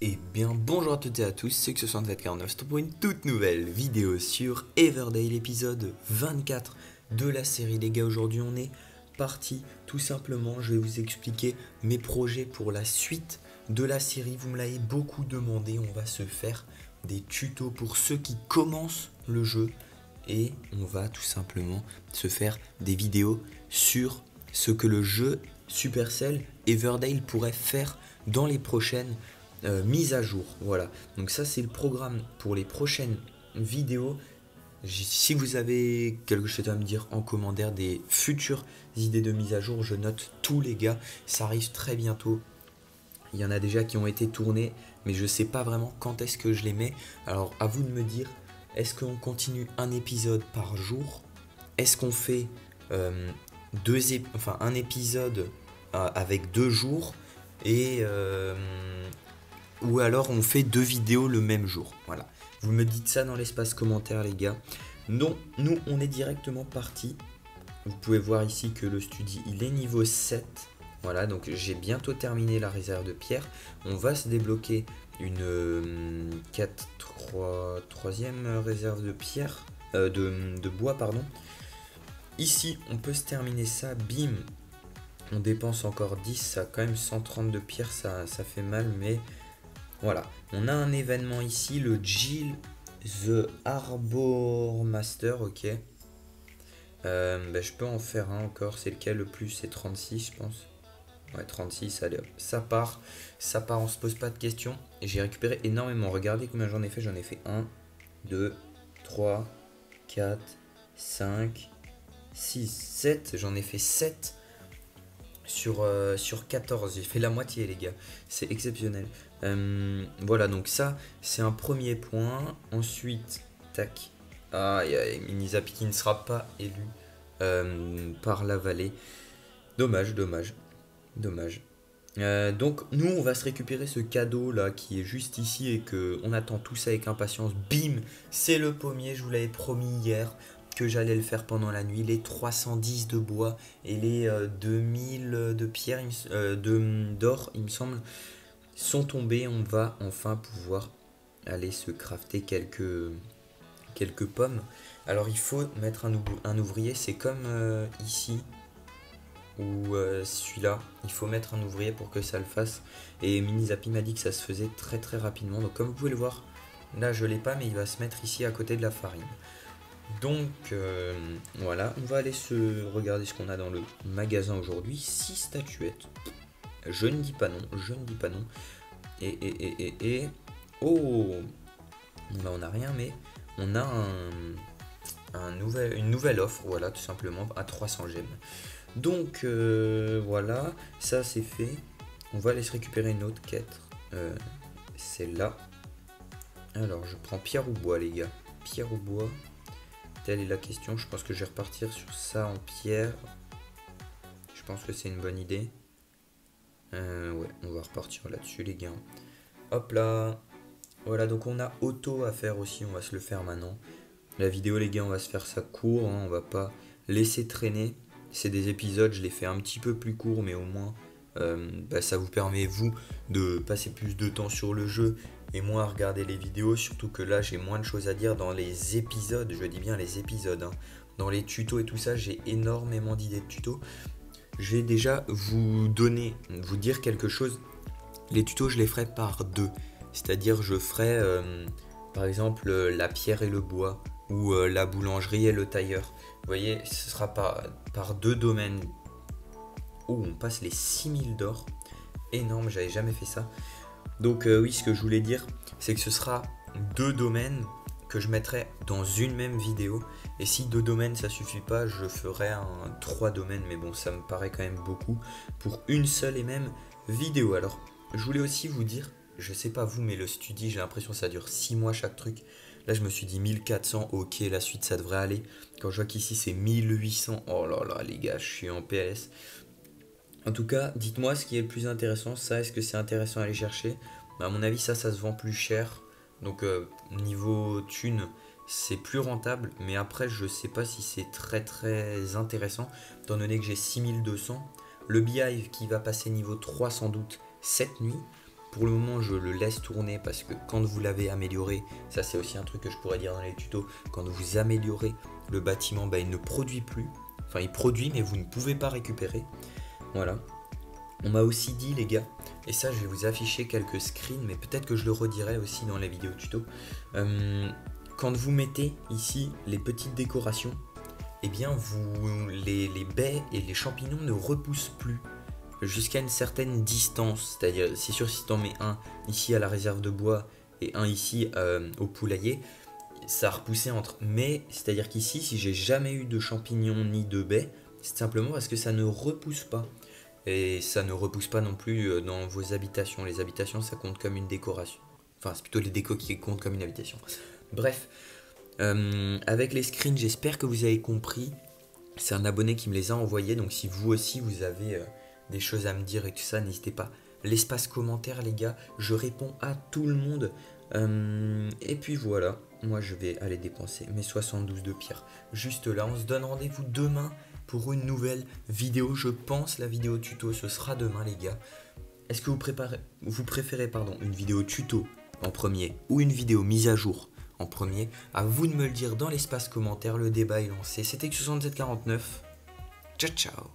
Eh bien bonjour à toutes et à tous, c'est que6749, c'est pour une toute nouvelle vidéo sur Everdale, épisode 24 de la série. Les gars, aujourd'hui on est parti, tout simplement, je vais vous expliquer mes projets pour la suite de la série. Vous me l'avez beaucoup demandé, on va se faire des tutos pour ceux qui commencent le jeu. Et on va tout simplement se faire des vidéos sur ce que le jeu Supercell Everdale pourrait faire dans les prochaines mise à jour. Voilà, donc ça c'est le programme pour les prochaines vidéos. Si vous avez quelque chose à me dire en commentaire, des futures idées de mise à jour, je note tous les gars, ça arrive très bientôt. Il y en a déjà qui ont été tournés, mais je sais pas vraiment quand est-ce que je les mets. Alors à vous de me dire, est-ce qu'on continue un épisode par jour? Est-ce qu'on fait un épisode avec 2 jours et ou alors on fait 2 vidéos le même jour. Voilà. Vous me dites ça dans l'espace commentaire, les gars. Non, nous, on est directement parti. Vous pouvez voir ici que le studio, il est niveau 7. Voilà, donc j'ai bientôt terminé la réserve de pierre. On va se débloquer une 3e réserve de pierre, de bois, pardon. Ici, on peut se terminer ça, bim. On dépense encore 10, ça a quand même 130 de pierre, ça fait mal, mais voilà. On a un événement ici, le Jill the Arbor Master, ok. Je peux en faire un encore, c'est lequel le plus? C'est 36, je pense. Ouais, 36, allez hop, ça part, on se pose pas de questions. Et j'ai récupéré énormément, regardez combien j'en ai fait 1, 2, 3, 4, 5, 6, 7, j'en ai fait 7 sur 14, j'ai fait la moitié les gars, c'est exceptionnel. Voilà, donc ça c'est un premier point. Ensuite, tac, Minizapi qui ne sera pas élu par la vallée. Dommage. Donc nous on va se récupérer ce cadeau là qui est juste ici et que on attend tous avec impatience. Bim, c'est le pommier, je vous l'avais promis hier que j'allais le faire pendant la nuit. Les 310 de bois et les 2000 de pierre, d'or il me semble, sont tombés. On va enfin pouvoir aller se crafter quelques pommes. Alors il faut mettre un ouvrier, c'est comme ici ou celui-là, il faut mettre un ouvrier pour que ça le fasse. Et Minizapi m'a dit que ça se faisait très très rapidement. Donc comme vous pouvez le voir, là je l'ai pas, mais il va se mettre ici à côté de la farine. Donc voilà, on va aller se regarder ce qu'on a dans le magasin aujourd'hui. 6 statuettes. Je ne dis pas non. Et oh, là on n'a rien, mais on a une nouvelle offre, voilà, tout simplement à 300 gemmes. Donc voilà, ça c'est fait. On va aller se récupérer une autre quête. Celle-là. Alors je prends pierre ou bois les gars. Pierre ou bois. Telle est la question. Je pense que je vais repartir sur ça en pierre. Je pense que c'est une bonne idée. Ouais, on va repartir là-dessus les gars. Hop là. Voilà, donc on a auto à faire aussi. On va se le faire maintenant. La vidéo les gars, on va se faire ça court. On va pas laisser traîner. C'est des épisodes, je les fais un petit peu plus courts, mais au moins ça vous permet vous de passer plus de temps sur le jeu et moins à regarder les vidéos, surtout que là j'ai moins de choses à dire dans les épisodes, je dis bien les épisodes, hein. Dans les tutos et tout ça, j'ai énormément d'idées de tutos. Je vais déjà vous dire quelque chose. Les tutos je les ferai par deux, c'est-à-dire je ferai par exemple la pierre et le bois, ou la boulangerie et le tailleur. Vous voyez, ce sera par deux domaines. Oh, on passe les 6000 d'or. Énorme, j'avais jamais fait ça. Donc oui, ce que je voulais dire, c'est que ce sera 2 domaines que je mettrai dans une même vidéo. Et si 2 domaines ça suffit pas, je ferai 3 domaines. Mais bon, ça me paraît quand même beaucoup pour une seule et même vidéo. Alors, je voulais aussi vous dire, je sais pas vous, mais le studio, j'ai l'impression que ça dure 6 mois chaque truc. Là, je me suis dit 1400, ok, la suite, ça devrait aller. Quand je vois qu'ici, c'est 1800, oh là là, les gars, je suis en PLS. En tout cas, dites-moi ce qui est le plus intéressant. Ça, est-ce que c'est intéressant à aller chercher? À mon avis, ça se vend plus cher. Donc, niveau thune, c'est plus rentable. Mais après, je sais pas si c'est très très intéressant, étant donné que j'ai 6200. Le Beehive qui va passer niveau 3 sans doute cette nuit. pour le moment je le laisse tourner parce que quand vous l'avez amélioré, ça c'est aussi un truc que je pourrais dire dans les tutos, quand vous améliorez le bâtiment, il ne produit plus. Enfin il produit mais vous ne pouvez pas récupérer. Voilà. On m'a aussi dit les gars, et ça je vais vous afficher quelques screens, mais peut-être que je le redirai aussi dans la vidéo tuto. Quand vous mettez ici les petites décorations, eh bien les baies et les champignons ne repoussent plus jusqu'à une certaine distance. C'est-à-dire, c'est sûr, si tu en mets un ici à la réserve de bois et un ici au poulailler, ça a repoussé entre. Mais c'est-à-dire qu'ici, si j'ai jamais eu de champignons ni de baies, c'est simplement parce que ça ne repousse pas. Et ça ne repousse pas non plus dans vos habitations. Les habitations, ça compte comme une décoration. Enfin, c'est plutôt les décos qui comptent comme une habitation. Bref, avec les screens, j'espère que vous avez compris. C'est un abonné qui me les a envoyés. Donc si vous aussi, vous avez des choses à me dire et tout ça, n'hésitez pas. L'espace commentaire, les gars, je réponds à tout le monde. Et puis voilà, moi je vais aller dépenser mes 72 de pierre juste là. On se donne rendez-vous demain pour une nouvelle vidéo. Je pense la vidéo tuto, ce sera demain les gars. Est-ce que vous préférez une vidéo tuto en premier ou une vidéo mise à jour en premier? À vous de me le dire dans l'espace commentaire. Le débat est lancé. C'était X6749. Ciao ciao.